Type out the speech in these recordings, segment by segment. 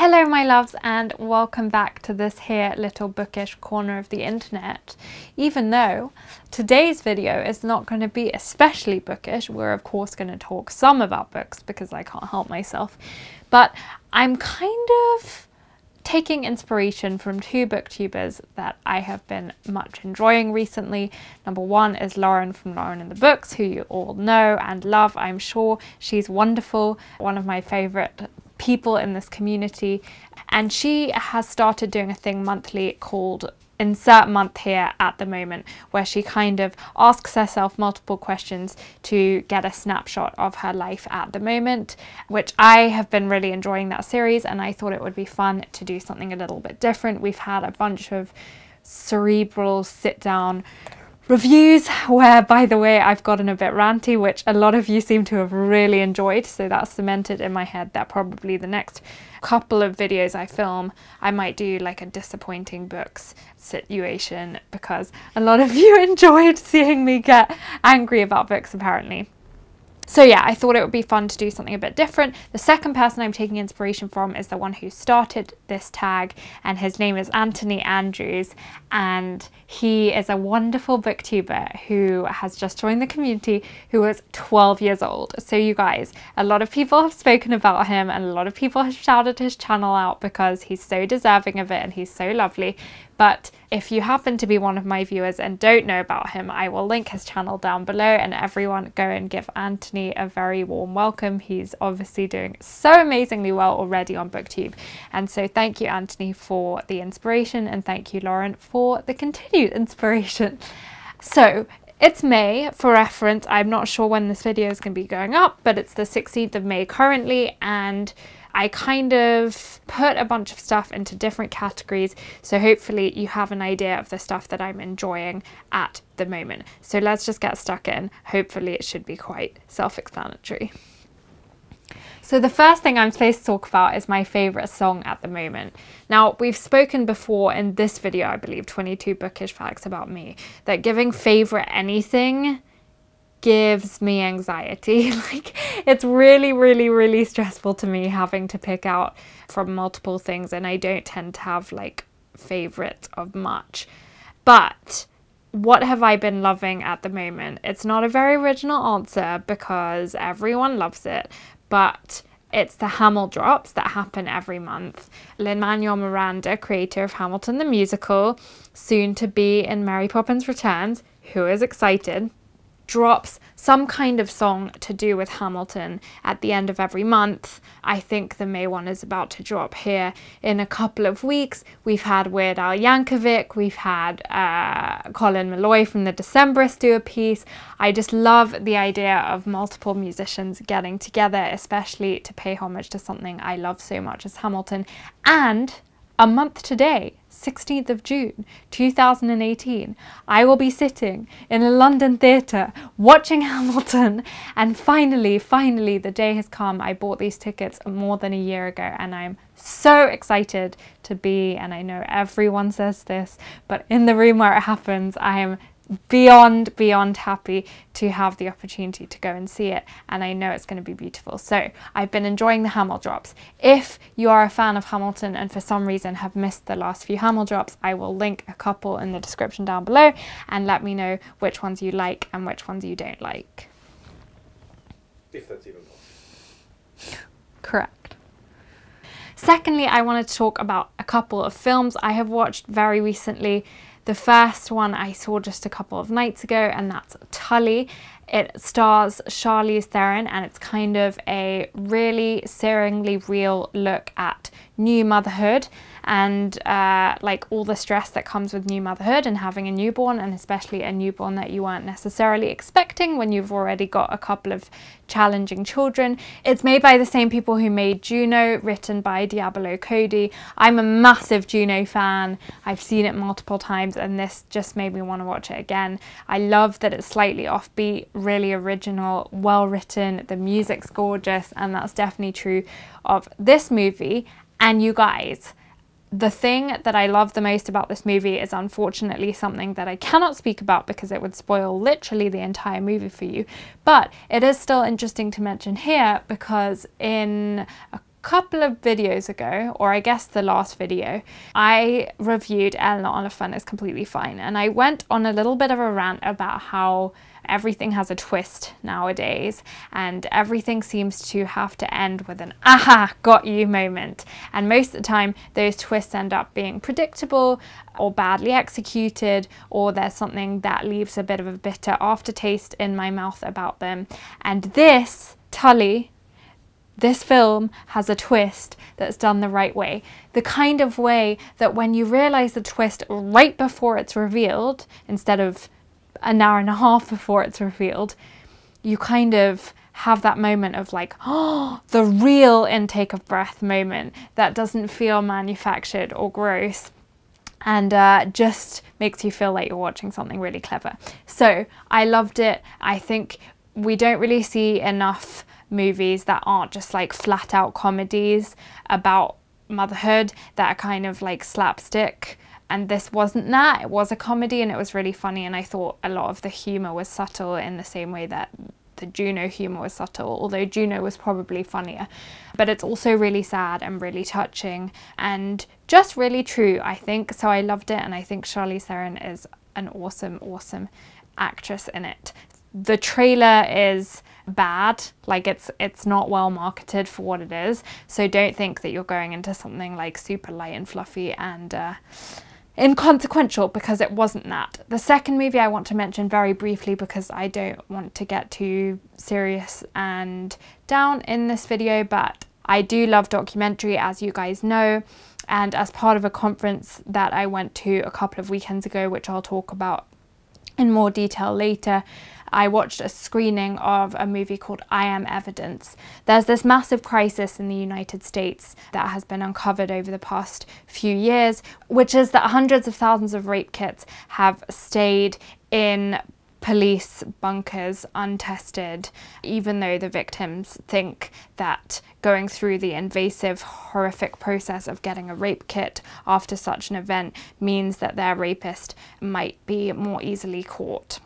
Hello my loves, and welcome back to this here little bookish corner of the internet. Even though today's video is not going to be especially bookish, we're of course going to talk some about books because I can't help myself, but I'm kind of taking inspiration from two booktubers that I have been much enjoying recently. Number one is Lauren from Lauren and the Books, who you all know and love, I'm sure. She's wonderful, one of my favourite people in this community, and she has started doing a thing monthly called Insert Month here at the moment, where she kind of asks herself multiple questions to get a snapshot of her life at the moment, which I have been really enjoying that series, and I thought it would be fun to do something a little bit different. We've had a bunch of cerebral sit down reviews where, by the way, I've gotten a bit ranty, which a lot of you seem to have really enjoyed, so that's cemented in my head that probably the next couple of videos I film I might do like a disappointing books situation, because a lot of you enjoyed seeing me get angry about books apparently. So yeah, I thought it would be fun to do something a bit different. The second person I'm taking inspiration from is the one who started this tag, and his name is Anthony Andrews, and he is a wonderful booktuber who has just joined the community, who is 12 years old. So you guys, a lot of people have spoken about him and a lot of people have shouted his channel out because he's so deserving of it and he's so lovely. But if you happen to be one of my viewers and don't know about him, I will link his channel down below, and everyone go and give Anthony a very warm welcome. He's obviously doing so amazingly well already on BookTube. And so thank you, Anthony, for the inspiration, and thank you, Lauren, for the continued inspiration. So it's May, for reference. I'm not sure when this video is going to be going up, but it's the 16th of May currently, and I kind of put a bunch of stuff into different categories, so hopefully you have an idea of the stuff that I'm enjoying at the moment. So let's just get stuck in. Hopefully it should be quite self-explanatory. So the first thing I'm supposed to talk about is my favourite song at the moment. Now, we've spoken before in this video, I believe, 22 bookish facts about me, that giving favourite anything gives me anxiety. Like, it's really stressful to me having to pick out from multiple things, and I don't tend to have like favorites of much. But what have I been loving at the moment? It's not a very original answer because everyone loves it, but it's the Hamil drops that happen every month. Lin-Manuel Miranda, creator of Hamilton the Musical, soon to be in Mary Poppins Returns, who is excited, drops some kind of song to do with Hamilton at the end of every month. I think the May one is about to drop here in a couple of weeks. We've had Weird Al Yankovic, we've had Colin Meloy from the Decemberists do a piece. I just love the idea of multiple musicians getting together, especially to pay homage to something I love so much as Hamilton. And a month today, 16th of June 2018, I will be sitting in a London theatre watching Hamilton, and finally the day has come. I bought these tickets more than a year ago and I'm so excited to be, and I know everyone says this, but in the room where it happens, I am beyond happy to have the opportunity to go and see it, and I know it's going to be beautiful. So I've been enjoying the Hamil drops. If you are a fan of Hamilton and for some reason have missed the last few Hamil drops, I will link a couple in the description down below, and let me know which ones you like and which ones you don't like. If that's even possible. Correct. Secondly, I wanted to talk about a couple of films I have watched very recently. The first one I saw just a couple of nights ago, and that's Tully. It stars Charlize Theron, and it's kind of a really searingly real look at new motherhood and like all the stress that comes with new motherhood and having a newborn, and especially a newborn that you weren't necessarily expecting when you've already got a couple of challenging children. It's made by the same people who made Juno, written by Diablo Cody. I'm a massive Juno fan. I've seen it multiple times, and this just made me want to watch it again. I love that it's slightly offbeat, really original, well written, the music's gorgeous, and that's definitely true of this movie. And you guys, the thing that I love the most about this movie is unfortunately something that I cannot speak about because it would spoil literally the entire movie for you, but it is still interesting to mention here because in a couple of videos ago, or I guess the last video, I reviewed Eleanor Oliphant is Completely Fine, and I went on a little bit of a rant about how everything has a twist nowadays and everything seems to have to end with an aha, got you moment, and most of the time those twists end up being predictable or badly executed, or there's something that leaves a bit of a bitter aftertaste in my mouth about them. And this Tully, this film has a twist that's done the right way. The kind of way that when you realise the twist right before it's revealed, instead of an hour and a half before it's revealed, you kind of have that moment of like, oh, the real intake of breath moment that doesn't feel manufactured or gross, and just makes you feel like you're watching something really clever. So I loved it. I think we don't really see enough movies that aren't just like flat out comedies about motherhood that are kind of like slapstick, and this wasn't that. It was a comedy and it was really funny, and I thought a lot of the humour was subtle in the same way that the Juno humour was subtle, although Juno was probably funnier. But it's also really sad and really touching and just really true, I think. So I loved it, and I think Charlize Theron is an awesome actress in it. The trailer is bad, like it's not well marketed for what it is, so don't think that you're going into something like super light and fluffy and inconsequential, because it wasn't that. The second movie I want to mention very briefly, because I don't want to get too serious and down in this video, but I do love documentary, as you guys know, and as part of a conference that I went to a couple of weekends ago, which I'll talk about in more detail later, I watched a screening of a movie called I Am Evidence. There's this massive crisis in the United States that has been uncovered over the past few years, which is that hundreds of thousands of rape kits have stayed in police bunkers untested, even though the victims think that going through the invasive, horrific process of getting a rape kit after such an event means that their rapist might be more easily caught.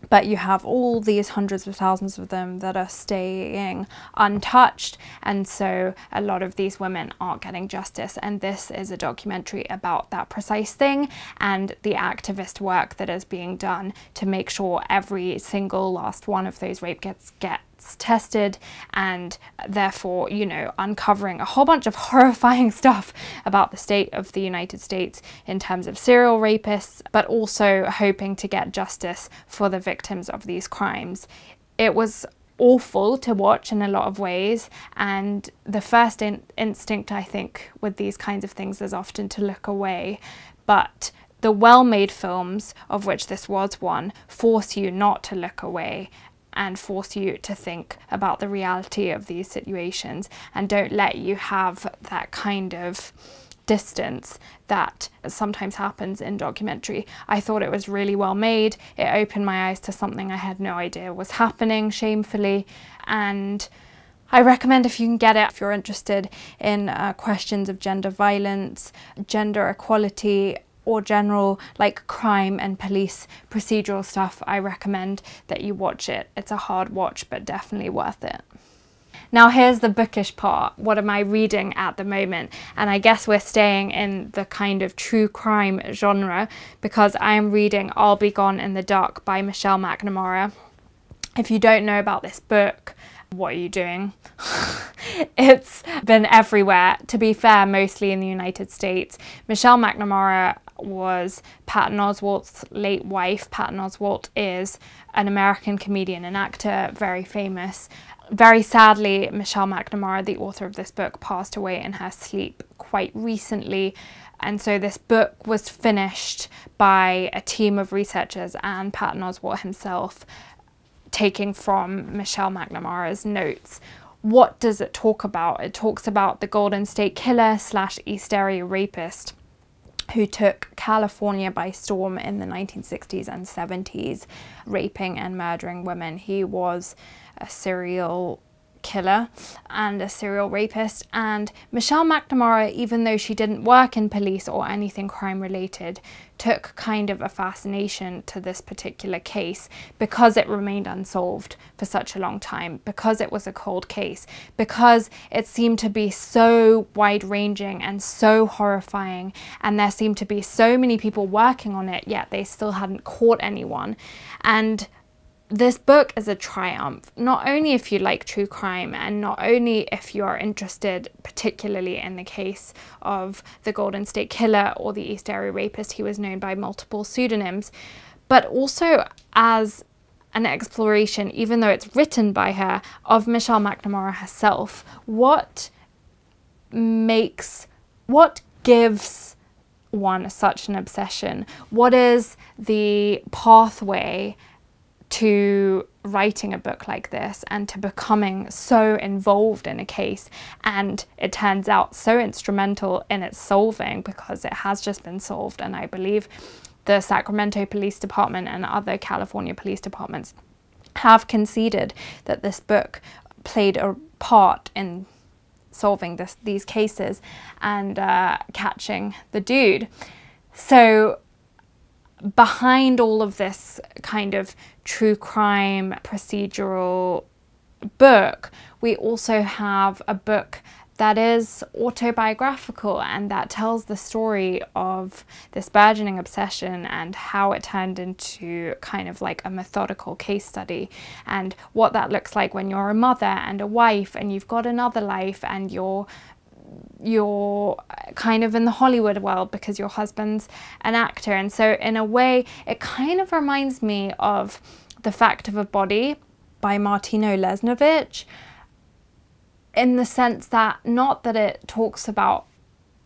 But you have all these hundreds of thousands of them that are staying untouched, and so a lot of these women aren't getting justice, and this is a documentary about that precise thing and the activist work that is being done to make sure every single last one of those rape kits gets tested, and therefore, you know, uncovering a whole bunch of horrifying stuff about the state of the United States in terms of serial rapists, but also hoping to get justice for the victims of these crimes. It was awful to watch in a lot of ways, and the first instinct, I think, with these kinds of things is often to look away, but the well-made films, of which this was one, force you not to look away and force you to think about the reality of these situations, and don't let you have that kind of distance that sometimes happens in documentary. I thought it was really well made. It opened my eyes to something I had no idea was happening, shamefully, and I recommend, if you can get it, if you're interested in questions of gender violence, gender equality, or general like crime and police procedural stuff, I recommend that you watch it. It's a hard watch, but definitely worth it. Now here's the bookish part. What am I reading at the moment? And I guess we're staying in the kind of true crime genre, because I am reading I'll Be Gone in the Dark by Michelle McNamara. If you don't know about this book, what are you doing? It's been everywhere, to be fair, mostly in the United States. Michelle McNamara was Patton Oswalt's late wife. Patton Oswalt is an American comedian and actor, very famous. Very sadly, Michelle McNamara, the author of this book, passed away in her sleep quite recently. And so this book was finished by a team of researchers and Patton Oswalt himself, taking from Michelle McNamara's notes. What does it talk about? It talks about the Golden State Killer / East Area rapist who took California by storm in the 1960s and 70s, raping and murdering women. He was a serial killer and a serial rapist. And Michelle McNamara, even though she didn't work in police or anything crime related, took kind of a fascination to this particular case because it remained unsolved for such a long time, because it was a cold case, because it seemed to be so wide-ranging and so horrifying, and there seemed to be so many people working on it, yet they still hadn't caught anyone. And this book is a triumph, not only if you like true crime and not only if you are interested particularly in the case of the Golden State Killer or the East Area Rapist. He was known by multiple pseudonyms, but also as an exploration, even though it's written by her, of Michelle McNamara herself. What gives one such an obsession? What is the pathway to writing a book like this and to becoming so involved in a case, and it turns out so instrumental in its solving, because it has just been solved? And I believe the Sacramento Police Department and other California police departments have conceded that this book played a part in solving these cases and catching the dude. So behind all of this kind of true crime procedural book, we also have a book that is autobiographical and that tells the story of this burgeoning obsession and how it turned into kind of like a methodical case study, and what that looks like when you're a mother and a wife and you've got another life and you're kind of in the Hollywood world because your husband's an actor. And so in a way it kind of reminds me of The Fact of a Body by Martino Lesnovich, in the sense that, not that it talks about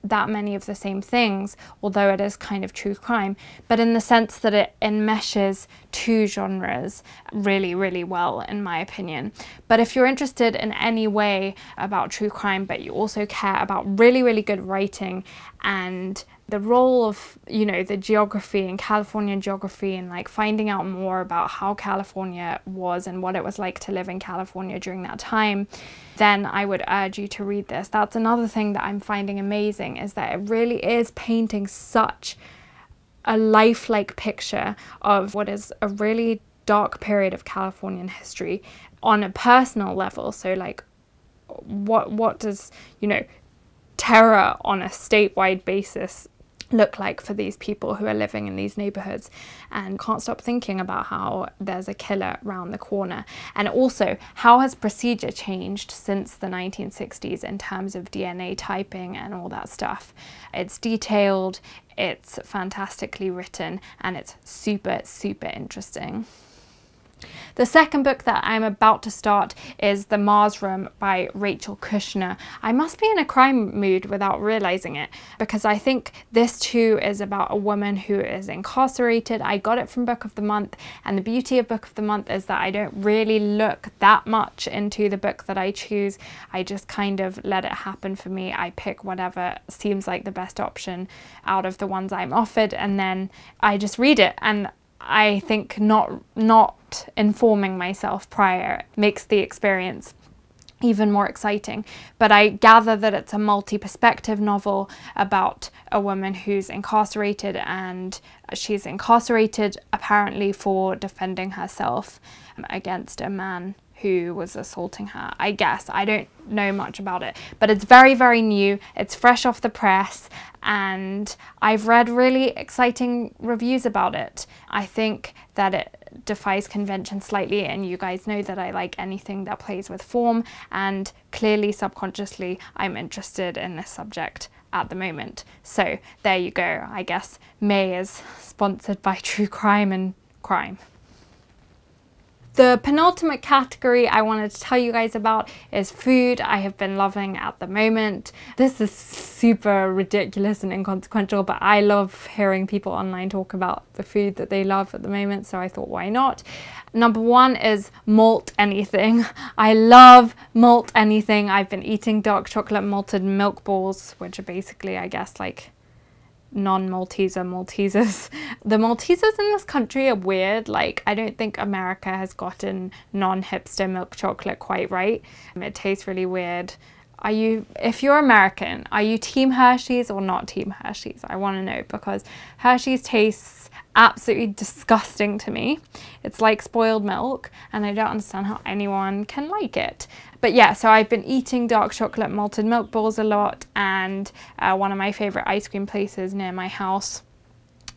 that many of the same things, although it is kind of true crime, but in the sense that it enmeshes two genres really, really well, in my opinion. But if you're interested in any way about true crime, but you also care about really, really good writing and the role of, you know, the geography and Californian geography, and like finding out more about how California was and what it was like to live in California during that time, then I would urge you to read this. That's another thing that I'm finding amazing, is that it really is painting such a lifelike picture of what is a really dark period of Californian history on a personal level. So like what does, you know, terror on a statewide basis look like for these people who are living in these neighborhoods and can't stop thinking about how there's a killer around the corner? And also, how has procedure changed since the 1960s in terms of DNA typing and all that stuff? It's detailed, it's fantastically written, and it's super, super interesting. The second book that I'm about to start is The Mars Room by Rachel Kushner. I must be in a crime mood without realizing it, because I think this too is about a woman who is incarcerated. I got it from Book of the Month, and the beauty of Book of the Month is that I don't really look that much into the book that I choose. I just kind of let it happen for me. I pick whatever seems like the best option out of the ones I'm offered, and then I just read it. And I think not informing myself prior makes the experience even more exciting. But I gather that it's a multi-perspective novel about a woman who's incarcerated, and she's incarcerated apparently for defending herself against a man who was assaulting her, I guess. I don't know much about it, but it's very, very new. It's fresh off the press, and I've read really exciting reviews about it. I think that it defies convention slightly, and you guys know that I like anything that plays with form, and clearly subconsciously I'm interested in this subject at the moment. So there you go. I guess May is sponsored by True Crime and Crime. The penultimate category I wanted to tell you guys about is food. I have been loving at the moment. This is super ridiculous and inconsequential, but I love hearing people online talk about the food that they love at the moment, so I thought, why not? Number one is Malt Anything. I love Malt Anything. I've been eating dark chocolate malted milk balls, which are basically, I guess, like non-Malteser Maltesers. The Maltesers in this country are weird. Like, I don't think America has gotten non-hipster milk chocolate quite right. It tastes really weird. If you're American, are you Team Hershey's or not Team Hershey's? I want to know, because Hershey's tastes absolutely disgusting to me. It's like spoiled milk, and I don't understand how anyone can like it. But yeah, so I've been eating dark chocolate malted milk balls a lot, and one of my favorite ice cream places near my house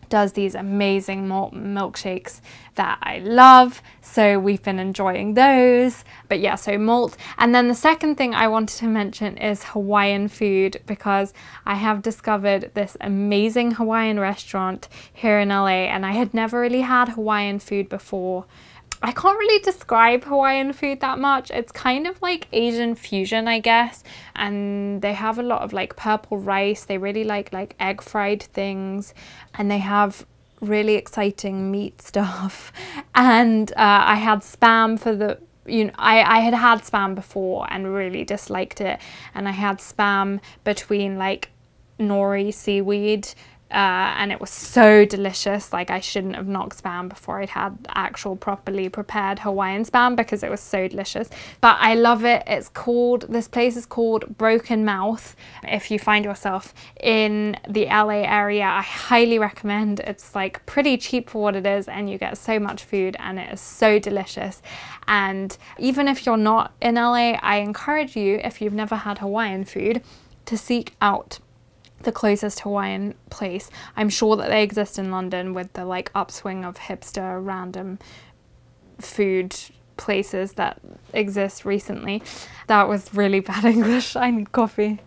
does these amazing malt milkshakes that I love, so we've been enjoying those. But yeah, so malt. And then the second thing I wanted to mention is Hawaiian food, because I have discovered this amazing Hawaiian restaurant here in LA, and I had never really had Hawaiian food before. I can't really describe Hawaiian food that much. It's kind of like Asian fusion, I guess. And they have a lot of like purple rice. They really like egg fried things. And they have really exciting meat stuff. And I had Spam for the, I had Spam before and really disliked it. And I had Spam between like nori seaweed, and it was so delicious. Like, I shouldn't have knocked Spam before I'd had actual properly prepared Hawaiian Spam, because it was so delicious. But I love it. This place is called Broken Mouth. If you find yourself in the LA area, I highly recommend. It's like pretty cheap for what it is, and you get so much food, and it is so delicious. And even if you're not in LA, I encourage you, if you've never had Hawaiian food, to seek out the closest Hawaiian place. I'm sure that they exist in London with the like upswing of hipster random food places that exist recently. That was really bad English. I need coffee.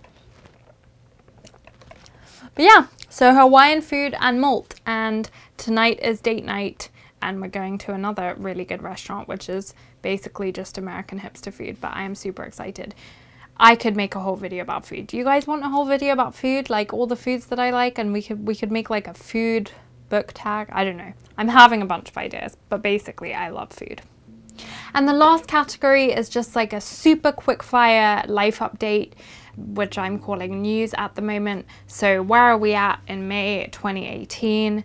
But yeah, so Hawaiian food and malt, and tonight is date night, and we're going to another really good restaurant, which is basically just American hipster food, but I am super excited. I could make a whole video about food. Do you guys want a whole video about food? Like all the foods that I like, and we could make like a food book tag? I don't know. I'm having a bunch of ideas, but basically I love food. And the last category is just like a super quick fire life update, which I'm calling news at the moment. So where are we at in May 2018?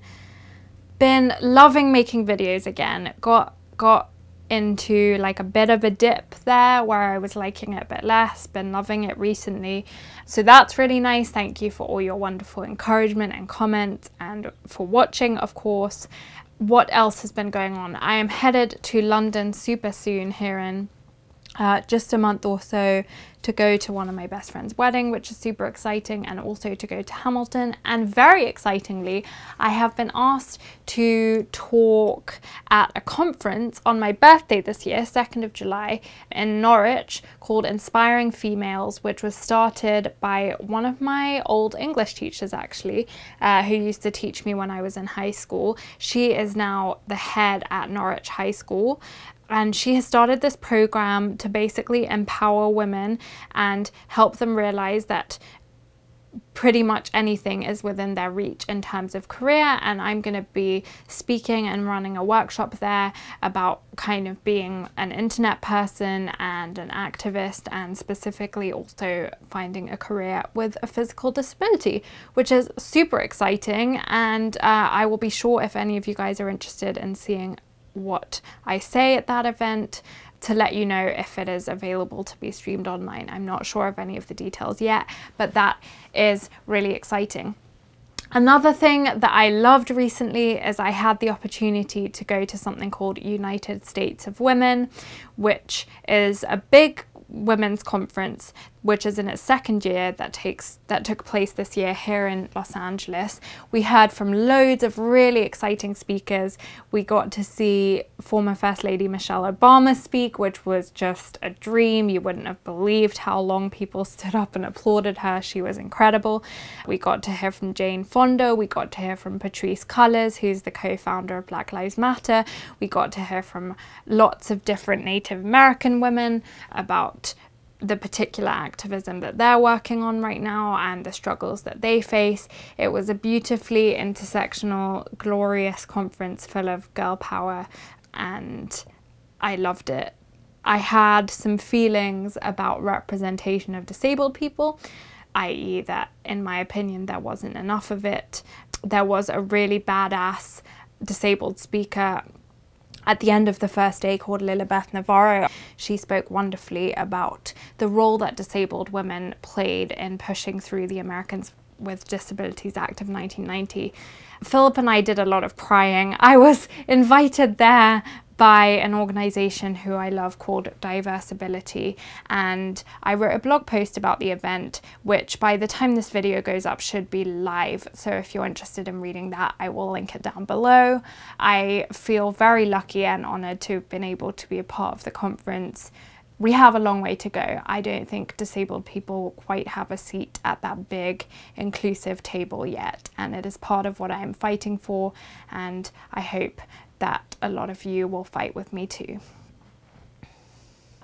Been loving making videos again. Got into like a bit of a dip there where I was liking it a bit less. Been loving it recently, so that's really nice. Thank you for all your wonderful encouragement and comments, and for watching, of course. What else has been going on? I am headed to London super soon, here in just a month or so, to go to one of my best friend's wedding, which is super exciting, and also to go to Hamilton. And very excitingly, I have been asked to talk at a conference on my birthday this year, 2nd of July, in Norwich, called Inspiring Females, which was started by one of my old English teachers, actually, who used to teach me when I was in high school. She is now the head at Norwich High School. And she has started this program to basically empower women and help them realize that pretty much anything is within their reach in terms of career. And I'm going to be speaking and running a workshop there about kind of being an internet person and an activist, and specifically also finding a career with a physical disability, which is super exciting. And I will be sure, if any of you guys are interested in seeing what I say at that event, to let you know if it is available to be streamed online. I'm not sure of any of the details yet, but that is really exciting. Another thing that I loved recently is I had the opportunity to go to something called United States of Women, which is a big women's conference, which is in its second year, that took place this year here in Los Angeles. We heard from loads of really exciting speakers. We got to see former First Lady Michelle Obama speak, which was just a dream. You wouldn't have believed how long people stood up and applauded her. She was incredible. We got to hear from Jane Fonda. We got to hear from Patrisse Cullors, who's the co-founder of Black Lives Matter. We got to hear from lots of different Native American women about the particular activism that they're working on right now and the struggles that they face. It was a beautifully intersectional, glorious conference full of girl power, and I loved it. I had some feelings about representation of disabled people, i.e. that, in my opinion, there wasn't enough of it. There was a really badass disabled speaker at the end of the first day called Lilibeth Navarro. She spoke wonderfully about the role that disabled women played in pushing through the Americans with Disabilities Act of 1990. Philip and I did a lot of crying. I was invited there by an organisation who I love called Diversability, and I wrote a blog post about the event, which by the time this video goes up should be live. So if you're interested in reading that, I will link it down below. I feel very lucky and honoured to have been able to be a part of the conference. We have a long way to go. I don't think disabled people quite have a seat at that big inclusive table yet, and it is part of what I am fighting for, and I hope that a lot of you will fight with me too.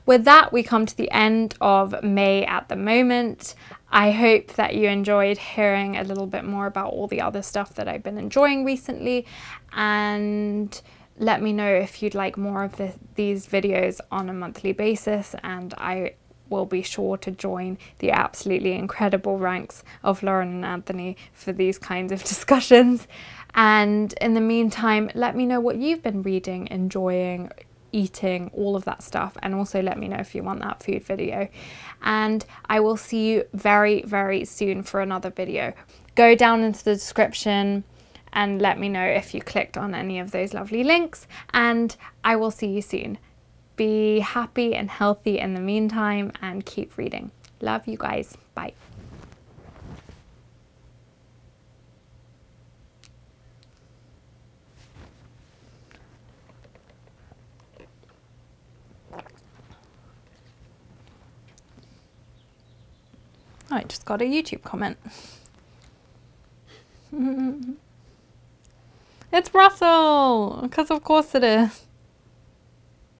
With that, we come to the end of May at the moment. I hope that you enjoyed hearing a little bit more about all the other stuff that I've been enjoying recently, and let me know if you'd like more of these videos on a monthly basis, and I will be sure to join the absolutely incredible ranks of Lauren and Anthony for these kinds of discussions. And in the meantime, let me know what you've been reading, enjoying, eating, all of that stuff, and also let me know if you want that food video. And I will see you very, very soon for another video. Go down into the description and let me know if you clicked on any of those lovely links, and I will see you soon. Be happy and healthy in the meantime, and keep reading. Love you guys. Bye. I just got a YouTube comment. It's Russell, because of course it is.